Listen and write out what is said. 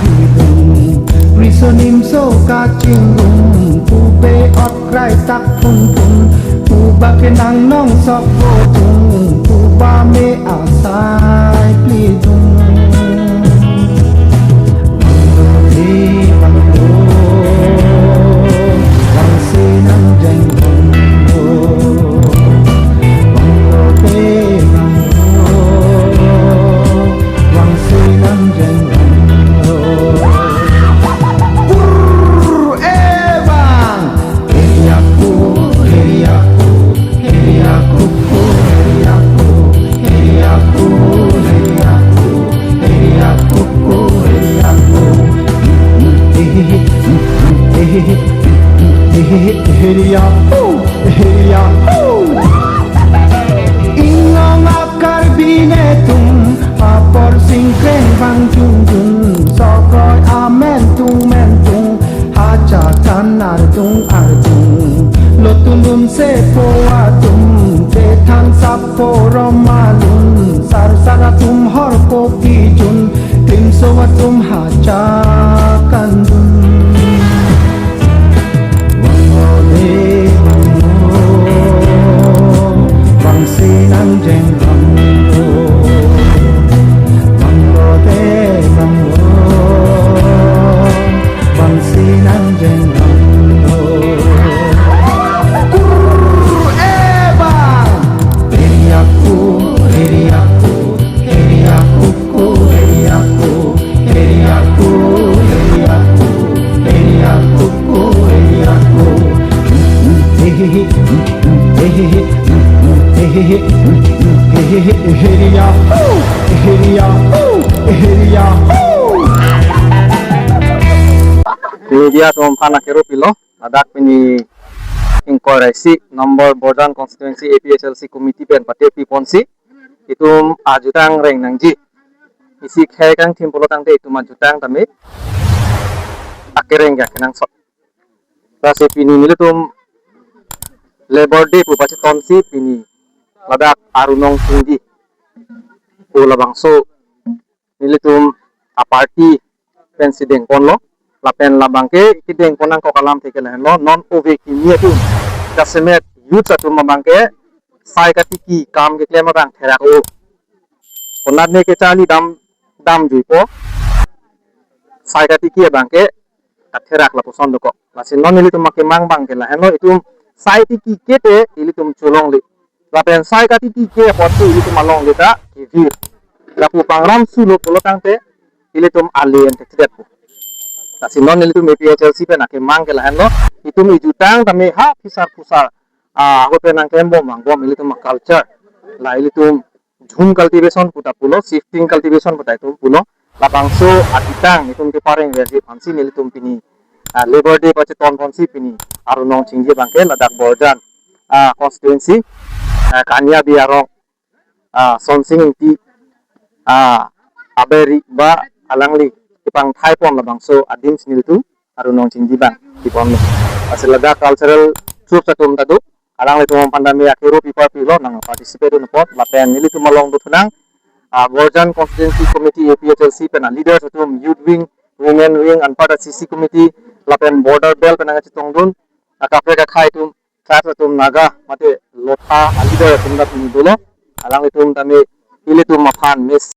hidung risonim so kacinggung pube ot krai tak pun pun puba kenang nong sok botung puba me asai plidung Ingong akar binetung apor singkreng bang junjun sokoy amen tung hajatan artung lotundum sepo atum tetan sapo romalun saratum horpo kijun tim sowatum hajakan dun Media tumpana kero pilo adak pini inkoresi nomor Bordan Constituency APHLC Committee pen pate pi ponsi itum ajutang reng nangji isi kang timpolo tangte itum ajutang tame akereng ya kenang sot rasi pini militum Labor Day pupasi tonsi pini ladak arunong tinggi ula bangso militum aparti pensideng ponlo lapen labangke kideng ponang ko kalam teke lehen lo non ove kimia tu kasemet youth atum mabangke sai katiki kam ke klema bang therak o konat ne ke chali dam juipo sai katiki bangke atherak la posondo ko lasin non ili tumake mang bang ke lehen lo itum sai tiki kete ili tum chulong li lapen sai katiki ke potu ili tum along leta kivir lapu pangram sulo polotang te ili tum alien tekret kasi non itu APHLC pen ake mang ke lahan lo itu mi jutang tami ha pusar aku penang kembo mang bom itu mak culture la itu jhum cultivation puta pulo shifting cultivation puta itu pulo lapangso atitang itu ke pareng versi fansi itu pini Labor Day pace ton fansi pini arunong cingje bangke ladak Bordan constituency kanya biarong sonsing ti aberi ba alangli ipang Thaipon labang so adim snil tu arunong cingji bang di pon asilada cultural troops atum tadu alang itu pandami akhiru pipa pilo nang participate in pot lapen nili tu malong tu tunang Bordan Constituency Committee APHLC pena leaders atum youth wing women wing anpada CC committee lapen border belt penang chitong dun akapre ka khai tum khat atum naga mate lotha leader atum da pini dolo alang itu tami ili tu maphan mes